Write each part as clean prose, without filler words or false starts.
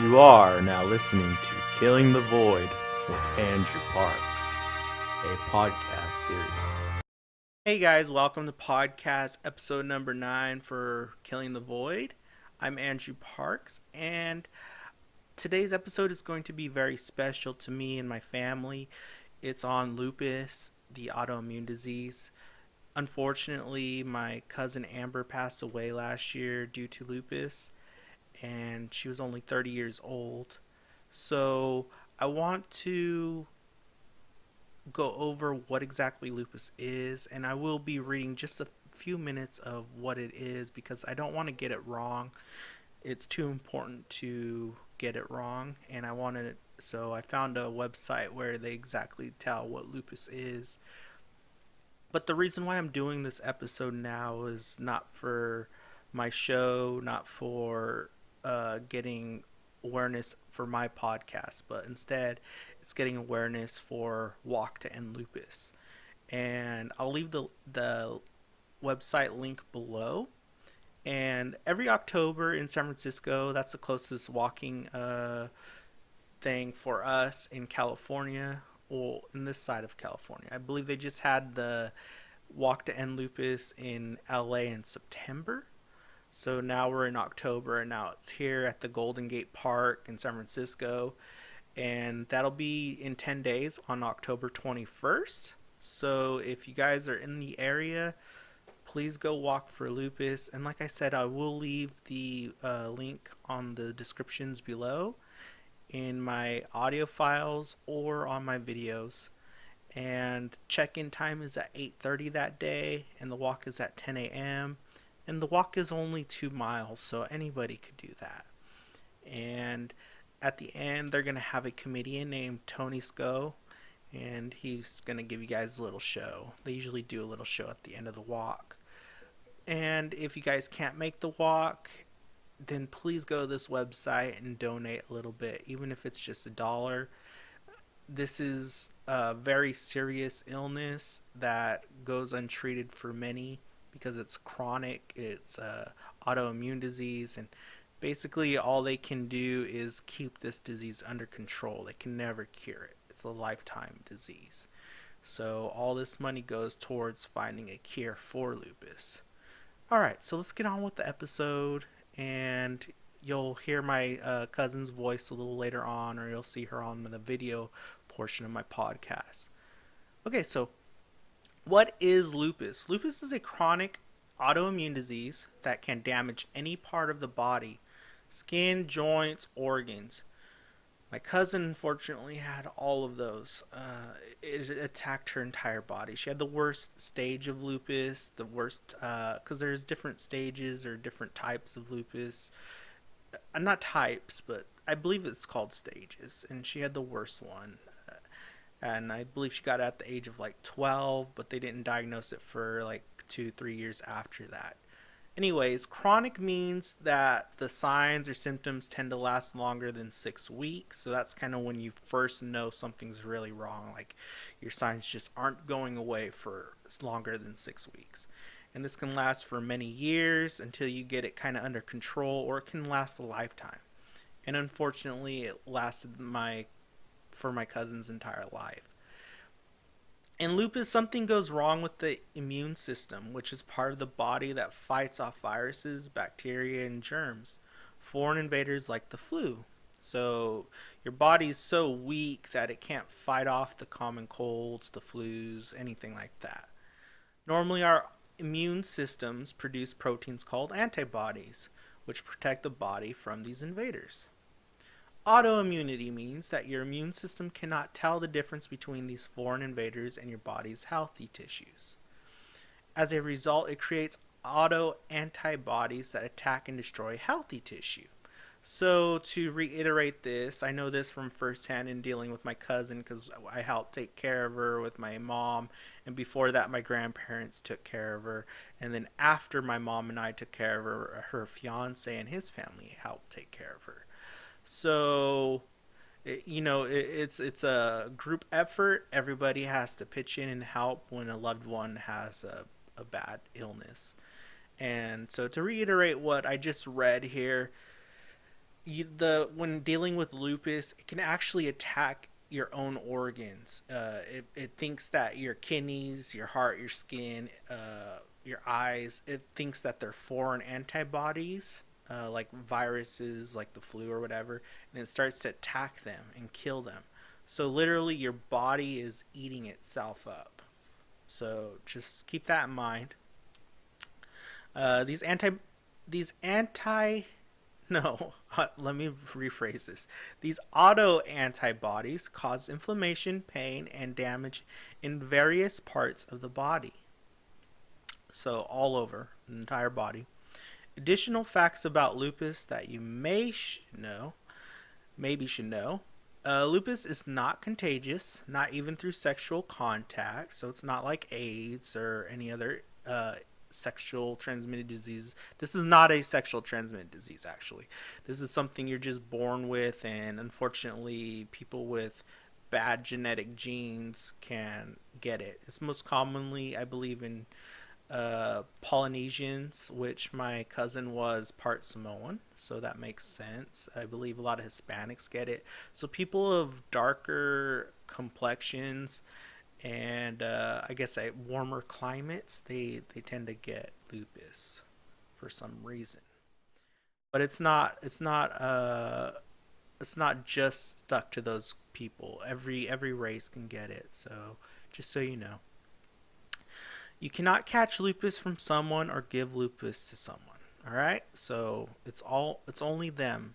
You are now listening to Killing the Void with Andrew Parks, a podcast series. Hey guys, welcome to podcast episode number 9 for Killing the Void. I'm Andrew Parks, and today's episode is going to be very special to me and my family. It's on lupus, the autoimmune disease. Unfortunately, my cousin Amber passed away last year due to lupus, and she was only 30 years old. So, I want to go over what exactly lupus is, and I will be reading just a few minutes of what it is because I don't want to get it wrong. It's too important to get it wrong, and I wanted so I found a website where they exactly tell what lupus is. But the reason why I'm doing this episode now is not for my show, not for getting awareness for my podcast, but instead it's getting awareness for Walk to End Lupus. And I'll leave the website link below. And every October in San Francisco, that's the closest walking thing for us in California, or in this side of California. I believe they just had the Walk to End Lupus in LA in September. So now we're in October, and now it's here at the Golden Gate Park in San Francisco. And that'll be in 10 days on October 21st. So if you guys are in the area, please go walk for lupus. And like I said, I will leave the link on the descriptions below in my audio files or on my videos. And check-in time is at 8:30 that day, and the walk is at 10 a.m. And the walk is only 2 miles, so anybody could do that. And at the end, they're going to have a comedian named Tony Sco, and he's going to give you guys a little show. They usually do a little show at the end of the walk. And if you guys can't make the walk, then please go to this website and donate a little bit, even if it's just $1. This is a very serious illness that goes untreated for many because it's chronic. It's autoimmune disease, and basically all they can do is keep this disease under control. They can never cure it. It's a lifetime disease. So all this money goes towards finding a cure for lupus. Alright, so let's get on with the episode, and you'll hear my cousin's voice a little later on, or you'll see her on the video portion of my podcast. Okay, so what is lupus? Lupus is a chronic autoimmune disease that can damage any part of the body: skin, joints, organs. My cousin unfortunately had all of those. It attacked her entire body. She had the worst stage of lupus, the worst, because there's different stages or different types of lupus. Not types, but I believe it's called stages. And she had the worst one. And I believe she got it at the age of like 12, but they didn't diagnose it for like 2-3 years after that. Anyways, chronic means that the signs or symptoms tend to last longer than 6 weeks. So that's kind of when you first know something's really wrong. Like your signs just aren't going away for longer than 6 weeks. And this can last for many years until you get it kind of under control, or it can last a lifetime. And unfortunately, it lasted for my cousin's entire life. In lupus, something goes wrong with the immune system, which is part of the body that fights off viruses, bacteria, and germs, foreign invaders like the flu. So your body is so weak that it can't fight off the common colds, the flus, anything like that. Normally, our immune systems produce proteins called antibodies, which protect the body from these invaders. Autoimmunity means that your immune system cannot tell the difference between these foreign invaders and your body's healthy tissues. As a result, it creates autoantibodies that attack and destroy healthy tissue. So to reiterate this, I know this from firsthand in dealing with my cousin because I helped take care of her with my mom, and before that my grandparents took care of her, and then after my mom and I took care of her, her fiance and his family helped take care of her. So, it's a group effort. Everybody has to pitch in and help when a loved one has a bad illness. And so to reiterate what I just read here, when dealing with lupus, it can actually attack your own organs. It thinks that your kidneys, your heart, your skin, your eyes, it thinks that they're foreign antibodies, like viruses, like the flu or whatever, and it starts to attack them and kill them. So literally, your body is eating itself up. So just keep that in mind. These anti no, let me rephrase this. These auto antibodies cause inflammation, pain, and damage in various parts of the body. So, all over the entire body. Additional facts about lupus that you maybe should know. Lupus is not contagious, not even through sexual contact. So, it's not like AIDS or any other sexual transmitted disease. This is not a sexual transmitted disease, actually. This is something you're just born with, and unfortunately, people with bad genetic genes can get it. It's most commonly, I believe, in Polynesians, which my cousin was part Samoan, so that makes sense. I believe a lot of Hispanics get it. So people of darker complexions and I guess warmer climates, they tend to get lupus for some reason. But it's not just stuck to those people. Every race can get it. So just so you know, you cannot catch lupus from someone or give lupus to someone. All right, so it's only them.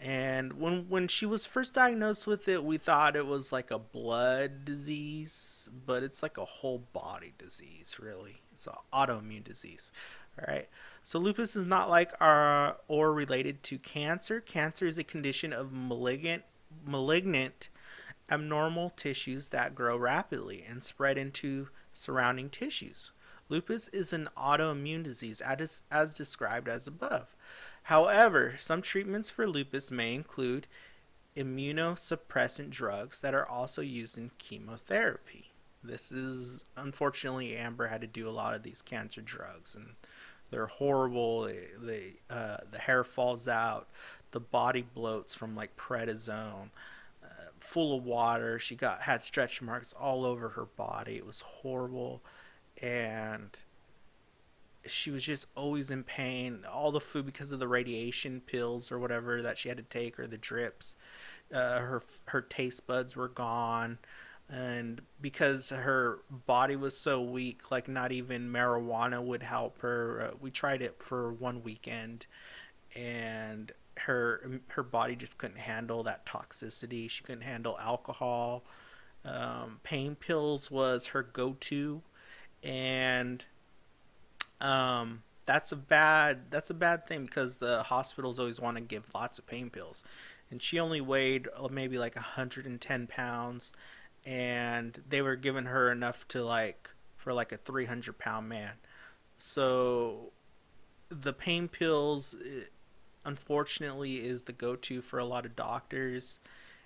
And when she was first diagnosed with it, we thought it was like a blood disease, but it's like a whole body disease, really. It's an autoimmune disease. All right. So lupus is not like or related to cancer. Cancer is a condition of malignant abnormal tissues that grow rapidly and spread into surrounding tissues. Lupus is an autoimmune disease as described as above. However, some treatments for lupus may include immunosuppressant drugs that are also used in chemotherapy. This is unfortunately Amber had to do a lot of these cancer drugs, and they're horrible. The hair falls out, the body bloats from like prednisone, full of water. She had stretch marks all over her body. It was horrible, and she was just always in pain. All the food, because of the radiation pills or whatever that she had to take, or the drips, her taste buds were gone, and because her body was so weak, like not even marijuana would help her. We tried it for one weekend, and her body just couldn't handle that toxicity. She couldn't handle alcohol. Pain pills was her go-to, and that's a bad thing because the hospitals always want to give lots of pain pills, and she only weighed maybe like 110 pounds, and they were giving her enough to like for like a 300-pound man. So the pain pills, unfortunately, is the go-to for a lot of doctors,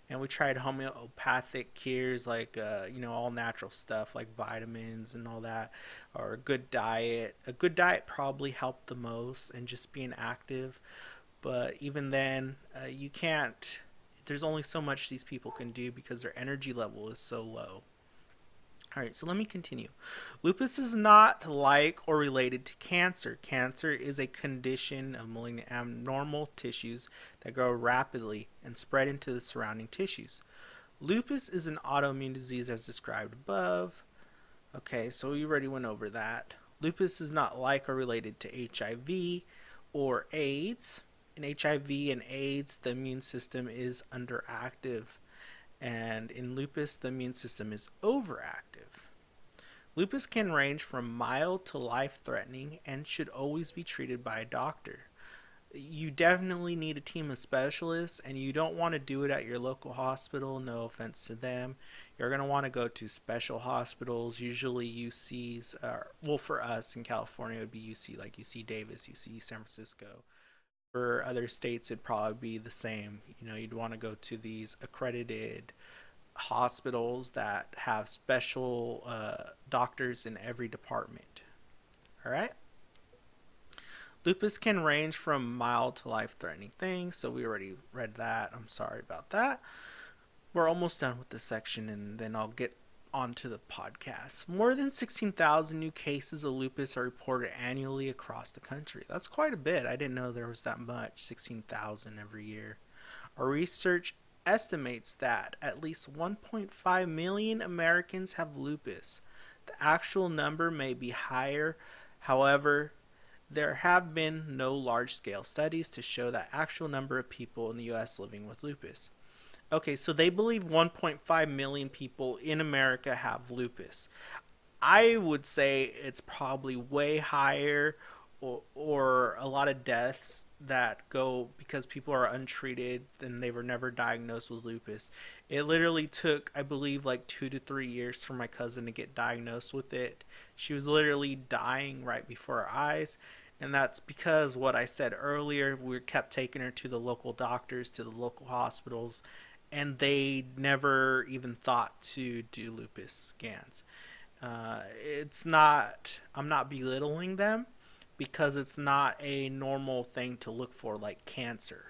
and we tried homeopathic cures like all natural stuff like vitamins and all that, or a good diet. A good diet probably helped the most, and just being active. But even then, you can't. There's only so much these people can do because their energy level is so low. All right, so let me continue. Lupus is not like or related to cancer. Cancer is a condition of malignant abnormal tissues that grow rapidly and spread into the surrounding tissues. Lupus is an autoimmune disease as described above. Okay, so we already went over that. Lupus is not like or related to HIV or AIDS. In HIV and AIDS, the immune system is underactive, and in lupus, the immune system is overactive. Lupus can range from mild to life-threatening and should always be treated by a doctor. You definitely need a team of specialists, and you don't want to do it at your local hospital. No offense to them. You're going to want to go to special hospitals, usually UCs. Well, for us in California, it would be UC, like UC Davis, UC San Francisco. For other states, it'd probably be the same. You'd want to go to these accredited hospitals that have special doctors in every department. All right. Lupus can range from mild to life-threatening things, so we already read that. I'm sorry about that. We're almost done with this section, and then I'll get onto the podcast. More than 16,000 new cases of lupus are reported annually across the country. That's quite a bit. I didn't know there was that much, 16,000 every year. Our research estimates that at least 1.5 million Americans have lupus. The actual number may be higher. However, there have been no large-scale studies to show the actual number of people in the US living with lupus. Okay, so they believe 1.5 million people in America have lupus. I would say it's probably way higher, or a lot of deaths that go because people are untreated and they were never diagnosed with lupus. It literally took, I believe, like 2 to 3 years for my cousin to get diagnosed with it. She was literally dying right before our eyes. And that's because what I said earlier, we kept taking her to the local doctors, to the local hospitals, and they never even thought to do lupus scans. It's not, I'm not belittling them because it's not a normal thing to look for like cancer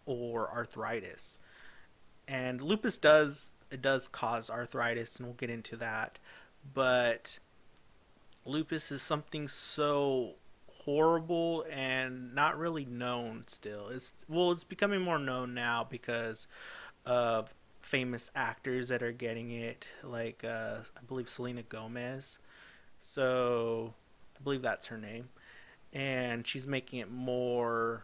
or arthritis. And lupus does cause arthritis, and we'll get into that. But lupus is something so horrible and not really known still. It's becoming more known now because of famous actors that are getting it, like I believe Selena Gomez. So I believe that's her name, and she's making it more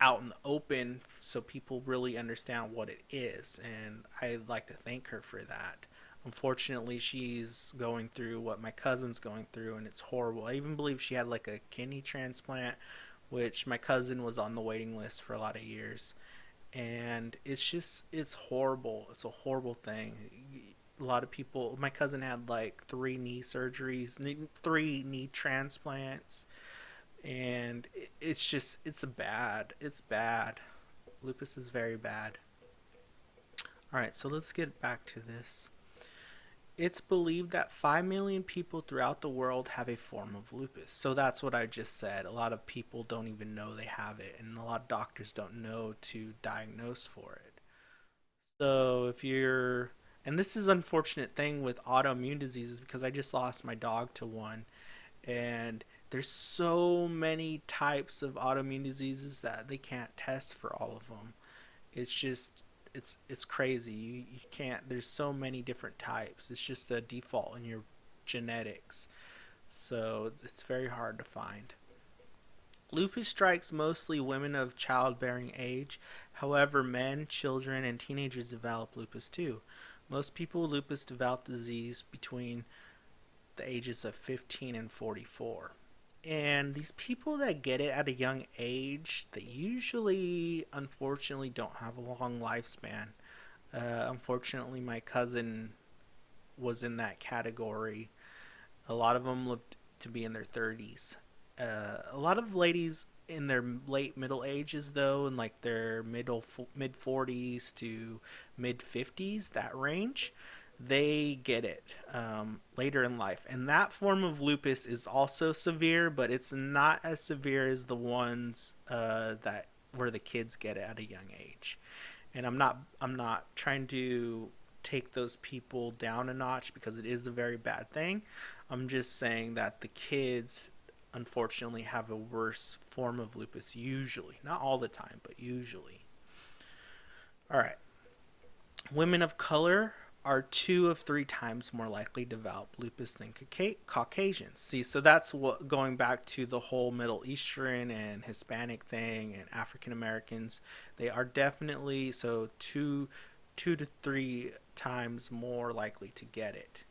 out in the open so people really understand what it is, and I'd like to thank her for that. Unfortunately, she's going through what my cousin's going through, and it's horrible. I even believe she had like a kidney transplant, which my cousin was on the waiting list for a lot of years. And it's horrible. It's a horrible thing. A lot of people, my cousin had like 3 knee transplants, and it's bad. Lupus is very bad. All right, so let's get back to this. It's believed that 5 million people throughout the world have a form of lupus. So that's what I just said. A lot of people don't even know they have it, and a lot of doctors don't know to diagnose for it. So if you're, and this is an unfortunate thing with autoimmune diseases because I just lost my dog to one, and there's so many types of autoimmune diseases that they can't test for all of them. It's just it's crazy. You can't. There's so many different types. It's just a default in your genetics, so it's very hard to find. Lupus strikes mostly women of childbearing age. However, men, children, and teenagers develop lupus too. Most people with lupus develop disease between the ages of 15 and 44. And these people that get it at a young age, they usually, unfortunately, don't have a long lifespan. Unfortunately, my cousin was in that category. A lot of them lived to be in their 30s. A lot of ladies in their late middle ages, though, in like their mid 40s to mid 50s, that range, they get it later in life. And that form of lupus is also severe, but it's not as severe as the ones that where the kids get it at a young age. And I'm not trying to take those people down a notch because it is a very bad thing. I'm just saying that the kids unfortunately have a worse form of lupus usually, not all the time, but usually. All right. Women of color are 2 of 3 times more likely to develop lupus than Caucasians. See, so that's what going back to the whole Middle Eastern and Hispanic thing and African Americans. They are definitely so 2 to 3 times more likely to get it.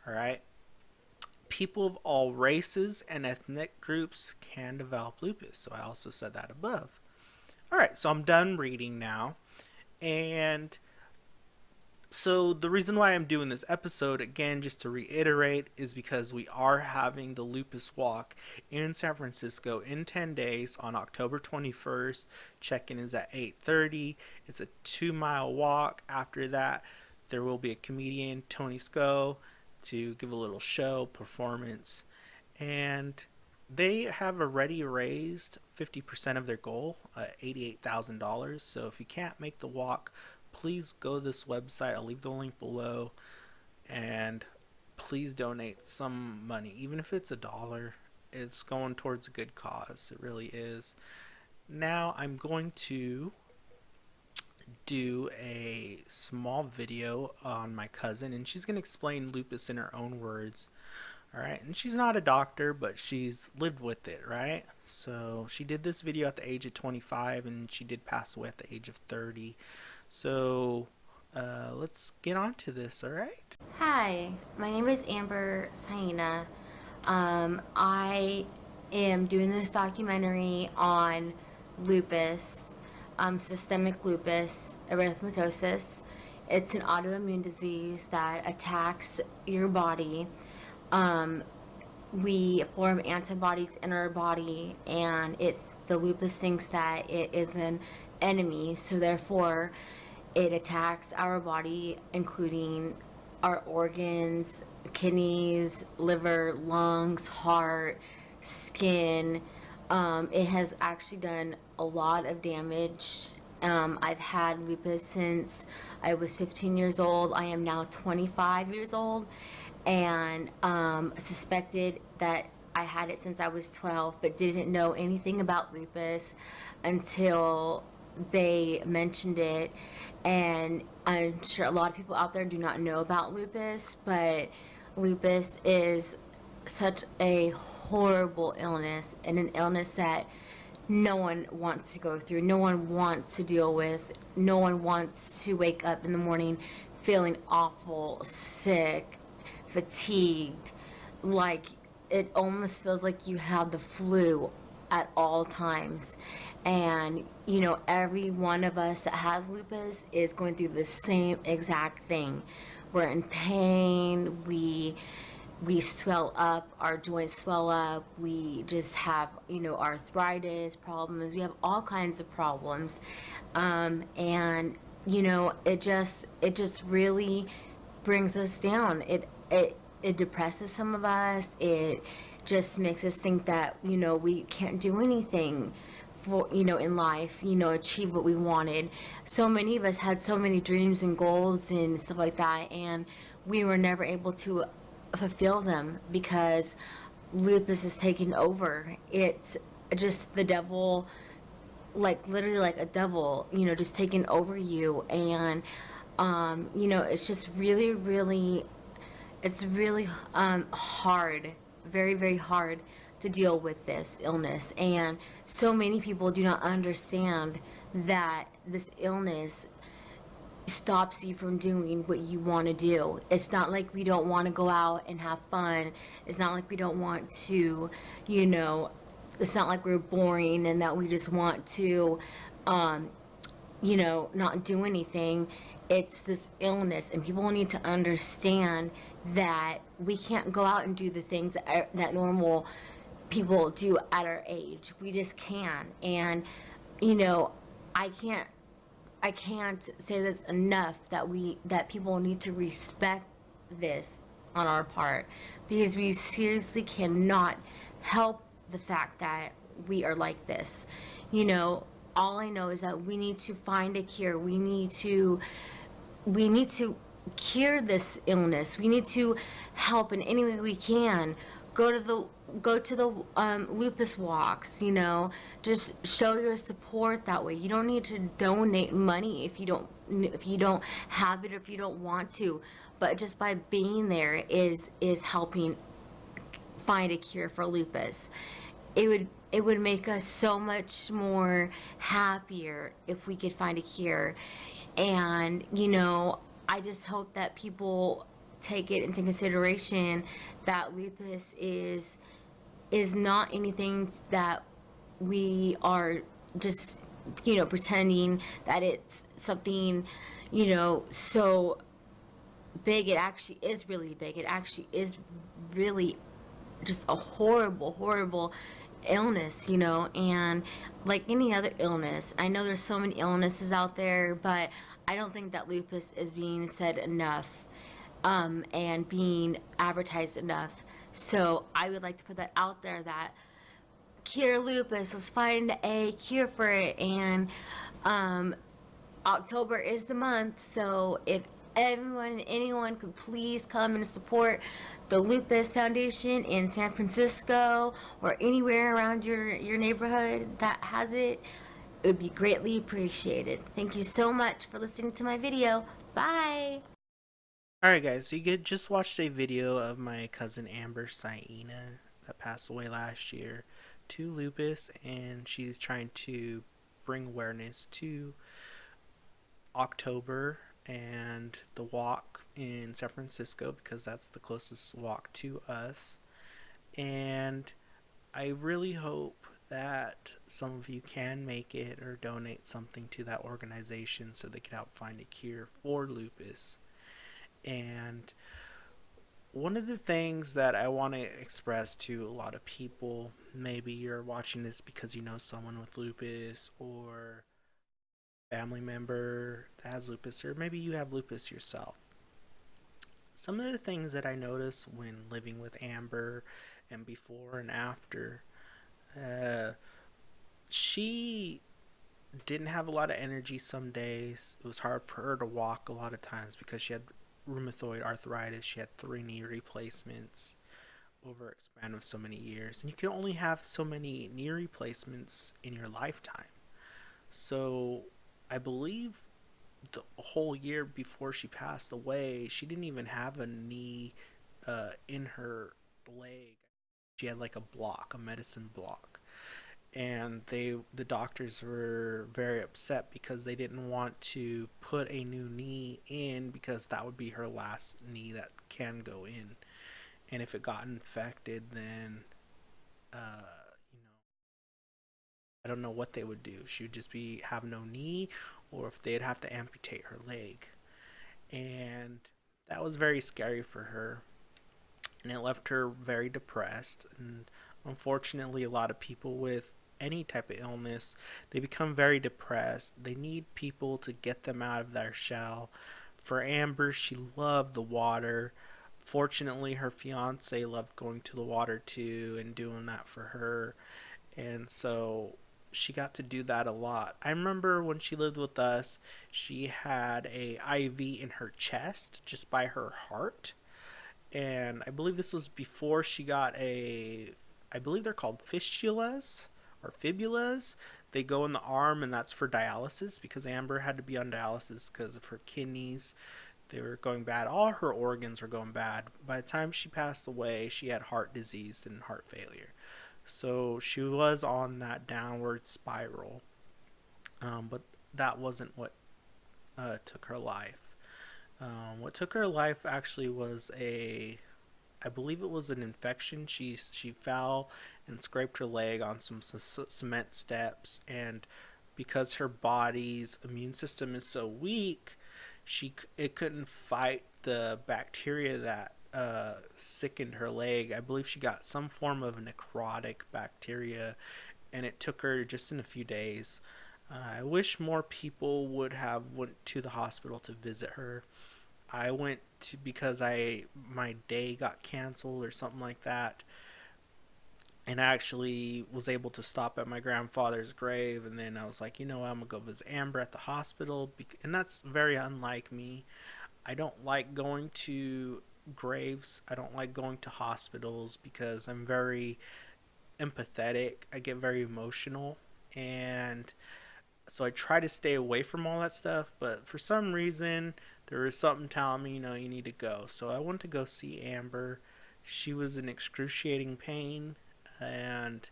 All right. People of all races and ethnic groups can develop lupus. So I also said that above. All right, so I'm done reading now. And so the reason why I'm doing this episode, again, just to reiterate, is because we are having the Lupus Walk in San Francisco in 10 days on October 21st. Check-in is at 8:30. It's a 2-mile walk. After that, there will be a comedian, Tony Sco, to give a little show, performance. And They have already raised 50% of their goal, $88,000. So if you can't make the walk, please go to this website. I'll leave the link below, and please donate some money, even if it's $1. It's going towards a good cause. It really is. Now I'm going to do a small video on my cousin, and she's going to explain lupus in her own words. All right, and she's not a doctor, but she's lived with it, right? So she did this video at the age of 25, and she did pass away at the age of 30. So let's get on to this, all right? Hi, my name is Amber Saina. I am doing this documentary on lupus, systemic lupus erythematosus. It's an autoimmune disease that attacks your body. We form antibodies in our body, and the lupus thinks that it is an enemy, so therefore it attacks our body, including our organs, kidneys, liver, lungs, heart, skin. It has actually done a lot of damage. I've had lupus since I was 15 years old. I am now 25 years old, and suspected that I had it since I was 12, but didn't know anything about lupus until they mentioned it. And I'm sure a lot of people out there do not know about lupus, but lupus is such a horrible illness, and an illness that no one wants to go through, no one wants to deal with, no one wants to wake up in the morning feeling awful, sick, fatigued, like it almost feels like you have the flu at all times. And every one of us that has lupus is going through the same exact thing. We're in pain, we swell up, our joints swell up, we just have arthritis problems, we have all kinds of problems. And it just really brings us down. It depresses some of us. It just makes us think that we can't do anything for in life, achieve what we wanted. So many of us had so many dreams and goals and stuff like that, and we were never able to fulfill them because lupus is taking over. It's just the devil, like literally like a devil, just taking over you. And it's just really it's really hard, very, very hard to deal with this illness. And so many people do not understand that this illness stops you from doing what you want to do. It's not like we don't want to go out and have fun. It's not like we don't want to, it's not like we're boring and that we just want to, not do anything. It's this illness, and people need to understand that we can't go out and do the things that normal people do at our age. We just can. And I can't say this enough, that people need to respect this on our part, because we seriously cannot help the fact that we are like this. All I know is that we need to find a cure. We need to cure this illness. We need to help in any way we can. Go to the lupus walks. Just show your support that way. You don't need to donate money if you don't have it, or if you don't want to. But just by being there is helping find a cure for lupus. It would make us so much more happier if we could find a cure. And I just hope that people take it into consideration that lupus is not anything that we are just pretending that it's something so big. It actually is really big. It actually is really just a horrible illness, and like any other illness. I know there's so many illnesses out there, but I don't think that lupus is being said enough, and being advertised enough. So I would like to put that out there, that cure lupus. Let's find a cure for it. And October is the month, so if anyone could please come and support the Lupus Foundation in San Francisco or anywhere around your neighborhood that has it, it would be greatly appreciated. Thank you so much for listening to my video. Bye! Alright, guys, so you just watched a video of my cousin Amber Saina that passed away last year to lupus, and she's trying to bring awareness to October and the walk in San Francisco because that's the closest walk to us. And I really hope that some of you can make it or donate something to that organization so they can help find a cure for lupus. And one of the things that I want to express to a lot of people, maybe you're watching this because you know someone with lupus or family member that has lupus, or maybe you have lupus yourself. Some of the things that I noticed when living with Amber and before and after, she didn't have a lot of energy some days. It was hard for her to walk a lot of times because she had rheumatoid arthritis. She had 3 knee replacements over a span of so many years. And you can only have so many knee replacements in your lifetime. So I believe the whole year before she passed away, she didn't even have a knee in her leg. She had like a block, a medicine block. And the doctors were very upset because they didn't want to put a new knee in because that would be her last knee that can go in. And if it got infected, then I don't know what they would do. She would just have no knee, or if they'd have to amputate her leg. And that was very scary for her. And it left her very depressed. And unfortunately, a lot of people with any type of illness, they become very depressed. They need people to get them out of their shell. For Amber, she loved the water. Fortunately, her fiance loved going to the water too and doing that for her. And so she got to do that a lot. I remember when she lived with us, she had a IV in her chest just by her heart. And I believe this was before she got I believe they're called fistulas or fibulas. They go in the arm, and that's for dialysis because Amber had to be on dialysis because of her kidneys. They were going bad. All her organs were going bad. By the time she passed away, she had heart disease and heart failure. So she was on that downward spiral. But that wasn't what took her life. What took her life actually was I believe it was an infection. She fell and scraped her leg on some cement steps, and because her body's immune system is so weak, it couldn't fight the bacteria that sickened her leg. I believe she got some form of necrotic bacteria, and it took her just in a few days. I wish more people would have went to the hospital to visit her. I went to because my day got canceled or something like that, and I actually was able to stop at my grandfather's grave, and then I was like, you know what, I'm gonna go visit Amber at the hospital, and that's very unlike me. I don't like going to graves. I don't like going to hospitals because I'm very empathetic. I get very emotional, and so I try to stay away from all that stuff, but for some reason there was something telling me, you need to go. So I went to go see Amber. She was in excruciating pain, and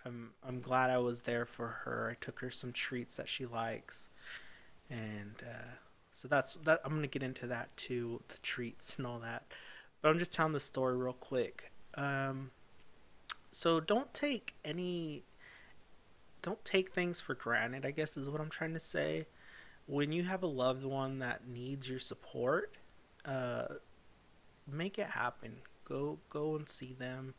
I'm glad I was there for her. I took her some treats that she likes, and so that's that. I'm gonna get into that too, the treats and all that. But I'm just telling the story real quick. So don't take things for granted, I guess is what I'm trying to say. When you have a loved one that needs your support, uh, make it happen. Go and see them.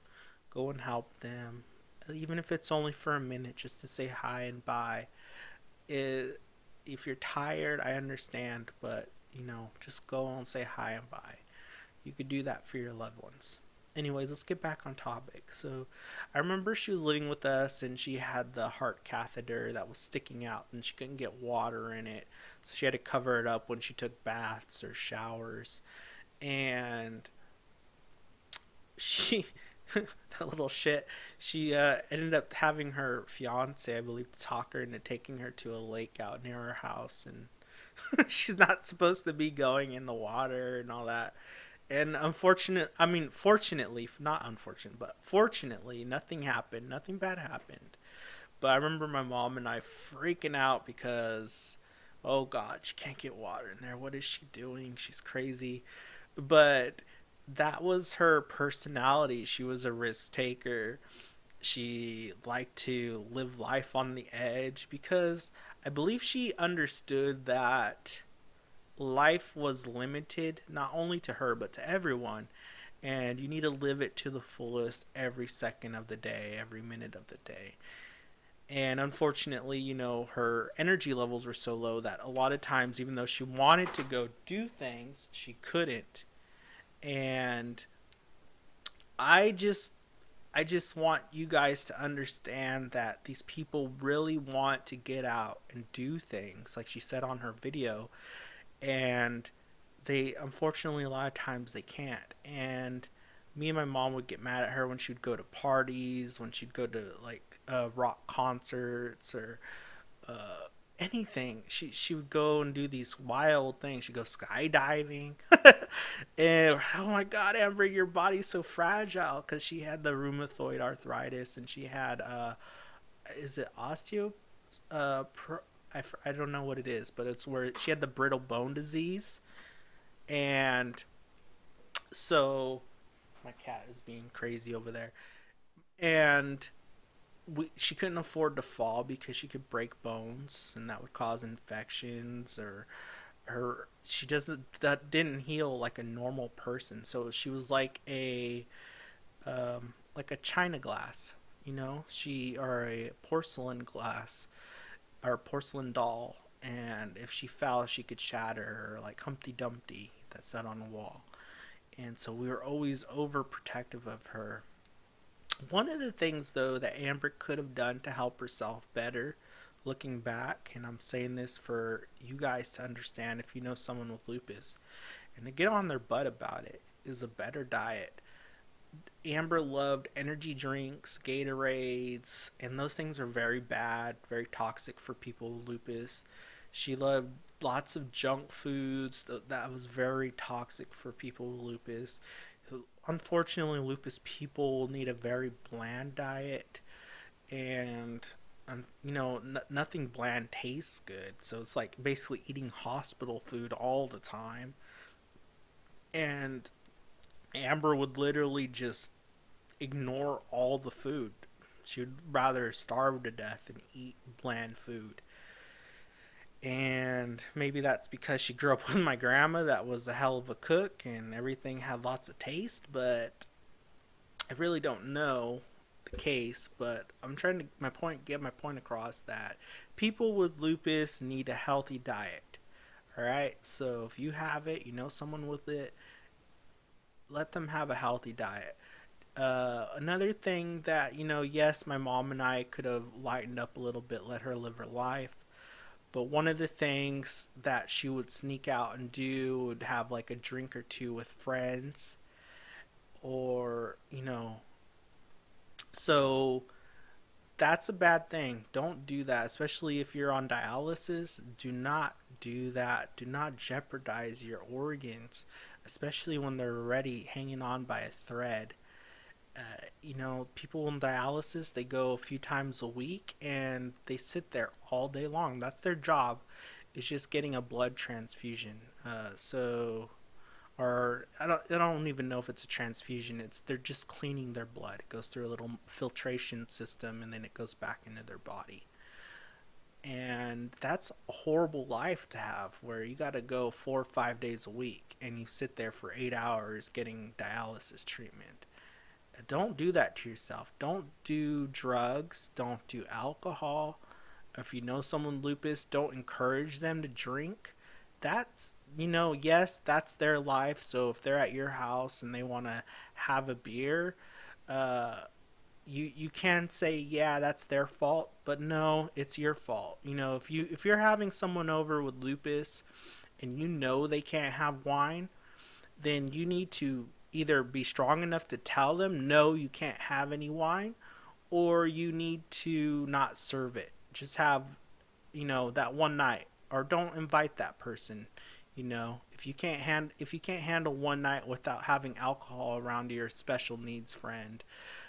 Go and help them. Even if it's only for a minute, just to say hi and bye. If you're tired, I understand, but just go and say hi and bye. You could do that for your loved ones. Anyways, let's get back on topic. So I remember she was living with us and she had the heart catheter that was sticking out and she couldn't get water in it. So she had to cover it up when she took baths or showers. And she, that little shit, she ended up having her fiance, I believe, talk her into taking her to a lake out near her house. And she's not supposed to be going in the water and all that. And fortunately, not unfortunate, but fortunately, nothing happened. Nothing bad happened. But I remember my mom and I freaking out because, oh God, she can't get water in there. What is she doing? She's crazy. But that was her personality. She was a risk taker. She liked to live life on the edge because I believe she understood that life was limited, not only to her but to everyone, and you need to live it to the fullest every second of the day, every minute of the day. And unfortunately, her energy levels were so low that a lot of times, even though she wanted to go do things, she couldn't. And I just want you guys to understand that these people really want to get out and do things, like she said on her video, and they, unfortunately, a lot of times they can't. And me and my mom would get mad at her when she'd go to parties, when she'd go to like rock concerts or anything. She would go and do these wild things. She'd go skydiving. And oh my God, Amber, your body's so fragile, because she had the rheumatoid arthritis and she had is it osteo I don't know what it is, but it's where she had the brittle bone disease. And so my cat is being crazy over there. And she couldn't afford to fall because she could break bones and that would cause infections, or that didn't heal like a normal person. So she was like a china glass, or a porcelain glass or porcelain doll, and if she fell she could shatter, like Humpty Dumpty that sat on a wall. And so we were always overprotective of her. One of the things, though, that Amber could have done to help herself better, looking back, and I'm saying this for you guys to understand if you know someone with lupus, and to get on their butt about it, is a better diet. Amber loved energy drinks, Gatorades, and those things are very bad, very toxic for people with lupus. She loved lots of junk foods that was very toxic for people with lupus. Unfortunately, lupus people need a very bland diet, and nothing bland tastes good. So it's like basically eating hospital food all the time. And Amber would literally just ignore all the food. She would rather starve to death than eat bland food. And maybe that's because she grew up with my grandma that was a hell of a cook and everything had lots of taste, but I really don't know the case. But I'm trying to get my point across that people with lupus need a healthy diet. Alright? So if you have it, someone with it, let them have a healthy diet. Another thing that, yes, my mom and I could have lightened up a little bit, let her live her life. But one of the things that she would sneak out and do would have like a drink or two with friends. Or, so that's a bad thing. Don't do that, especially if you're on dialysis. Do not do that. Do not jeopardize your organs, especially when they're already hanging on by a thread. People in dialysis, they go a few times a week and they sit there all day long. That's their job, is just getting a blood transfusion. Or I don't even know if it's a transfusion. They're just cleaning their blood. It goes through a little filtration system and then it goes back into their body. And that's a horrible life to have, where you got to go 4 or 5 days a week and you sit there for 8 hours getting dialysis treatment. Don't do that to yourself. Don't do drugs. Don't do alcohol. If you know someone with lupus, don't encourage them to drink. that's, yes, that's their life. So if they're at your house and they want to have a beer, uh, you can say, yeah, that's their fault, but no, it's your fault. If you're having someone over with lupus and they can't have wine, then you need to either be strong enough to tell them, no, you can't have any wine, or you need to not serve it. Just have, that one night, or don't invite that person. If you can't handle one night without having alcohol around your special needs friend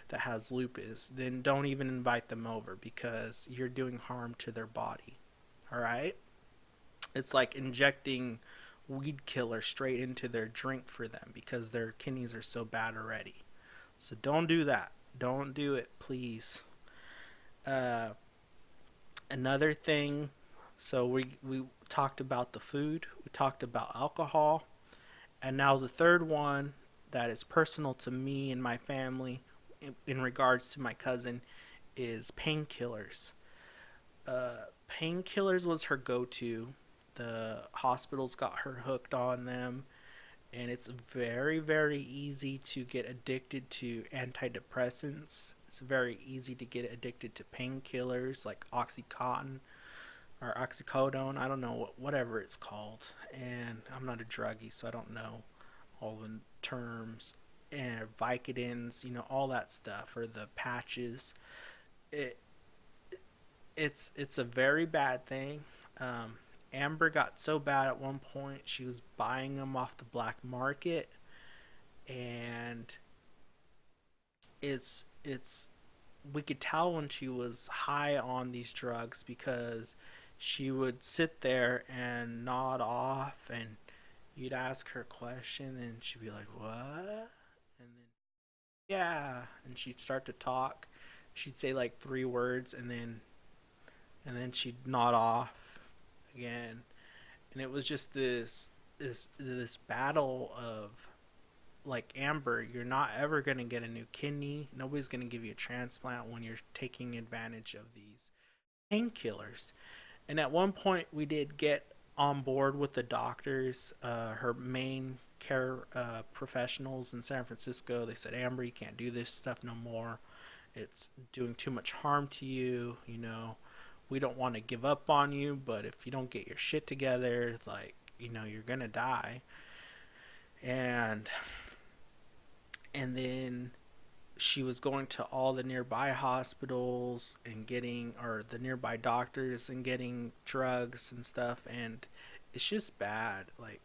that has lupus, then don't even invite them over because you're doing harm to their body. All right? It's like injecting weed killer straight into their drink for them because their kidneys are so bad already. So don't do that. Don't do it, please. Uh, Another thing, so we talked about the food, we talked about alcohol, and now the third one that is personal to me and my family in regards to my cousin is painkillers. Painkillers was her go-to. The hospitals got her hooked on them, and it's very, very easy to get addicted to antidepressants. It's very easy to get addicted to painkillers like Oxycontin or oxycodone. I don't know, whatever it's called. And I'm not a druggie, so I don't know all the terms. And Vicodins, all that stuff, or the patches. It it's a very bad thing. Amber got so bad at one point she was buying them off the black market, and it's we could tell when she was high on these drugs because she would sit there and nod off, and you'd ask her a question and she'd be like, what? And then, yeah, and she'd start to talk. She'd say like three words, and then she'd nod off again. And it was just this battle of, like, Amber, you're not ever going to get a new kidney. Nobody's going to give you a transplant when you're taking advantage of these painkillers. And at one point, we did get on board with the doctors, her main care professionals in San Francisco. They said, Amber, you can't do this stuff no more. It's doing too much harm to you. We don't want to give up on you, but if you don't get your shit together, like, you're going to die. And then she was going to all the nearby hospitals and or the nearby doctors and getting drugs and stuff, and it's just bad. Like,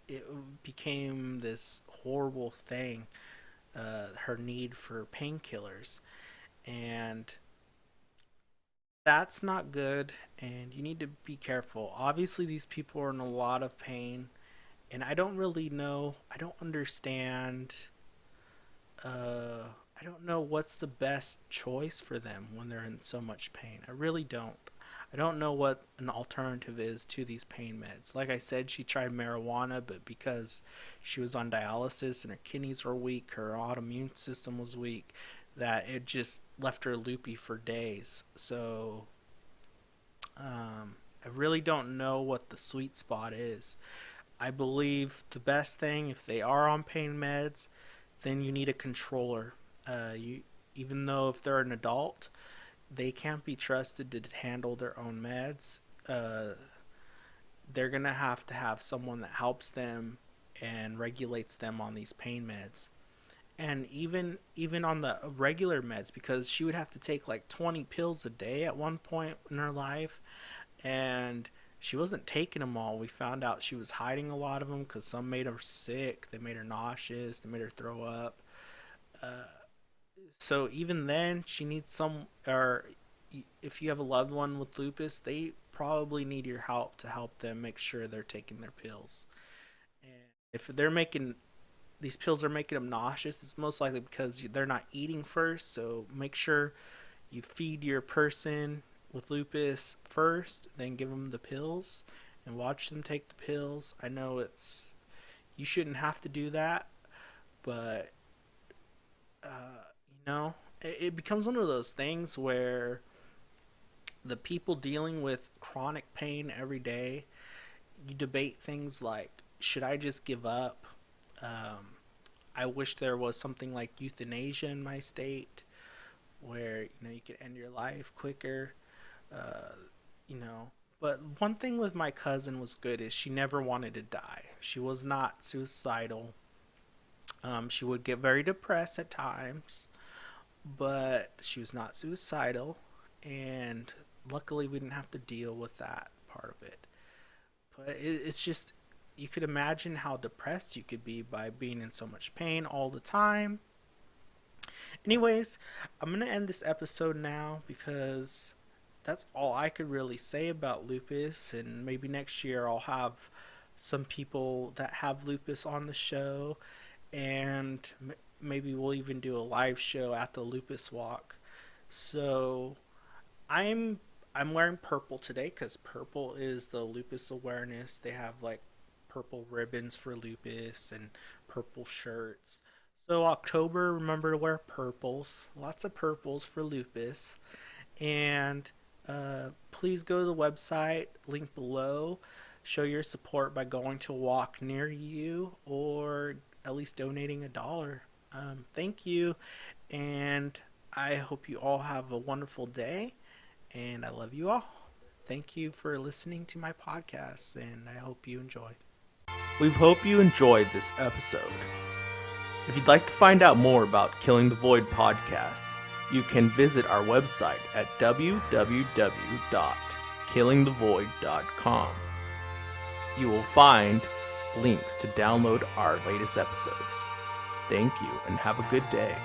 it became this horrible thing, her need for painkillers, and that's not good, and you need to be careful. Obviously these people are in a lot of pain, and I don't really know, I don't understand, I don't know what's the best choice for them when they're in so much pain. I really don't. I don't know what an alternative is to these pain meds. Like I said, she tried marijuana, but because she was on dialysis and her kidneys were weak, her autoimmune system was weak, that it just left her loopy for days. So I really don't know what the sweet spot is. I believe the best thing, if they are on pain meds, then you need a controller. You Even though if they're an adult, they can't be trusted to handle their own meds. They're gonna have to have someone that helps them and regulates them on these pain meds. And even on the regular meds, because she would have to take like 20 pills a day at one point in her life, and she wasn't taking them all. We found out she was hiding a lot of them because some made her sick, they made her nauseous, they made her throw up. So even then, she needs some, or if you have a loved one with lupus, they probably need your help to help them make sure they're taking their pills. And if these pills are making them nauseous, it's most likely because they're not eating first. So make sure you feed your person with lupus first, then give them the pills and watch them take the pills. I know you shouldn't have to do that, but it becomes one of those things where the people dealing with chronic pain every day, you debate things like, should I just give up? I wish there was something like euthanasia in my state where, you could end your life quicker. You know, but one thing with my cousin was good is she never wanted to die. She was not suicidal. She would get very depressed at times, but she was not suicidal, and luckily we didn't have to deal with that part of it. But it's just, you could imagine how depressed you could be by being in so much pain all the time. Anyways, I'm going to end this episode now because that's all I could really say about lupus, and maybe next year I'll have some people that have lupus on the show, and maybe we'll even do a live show at the lupus walk. So I'm wearing purple today because purple is the lupus awareness. They have like purple ribbons for lupus and purple shirts. So October, remember to wear purples. Lots of purples for lupus. And please go to the website, link below. Show your support by going to a walk near you or at least donating $1. Thank you, and I hope you all have a wonderful day, and I love you all. Thank you for listening to my podcast, and I hope you enjoy. We hope you enjoyed this episode. If you'd like to find out more about Killing the Void podcast, you can visit our website at www.killingthevoid.com. You will find links to download our latest episodes. Thank you and have a good day.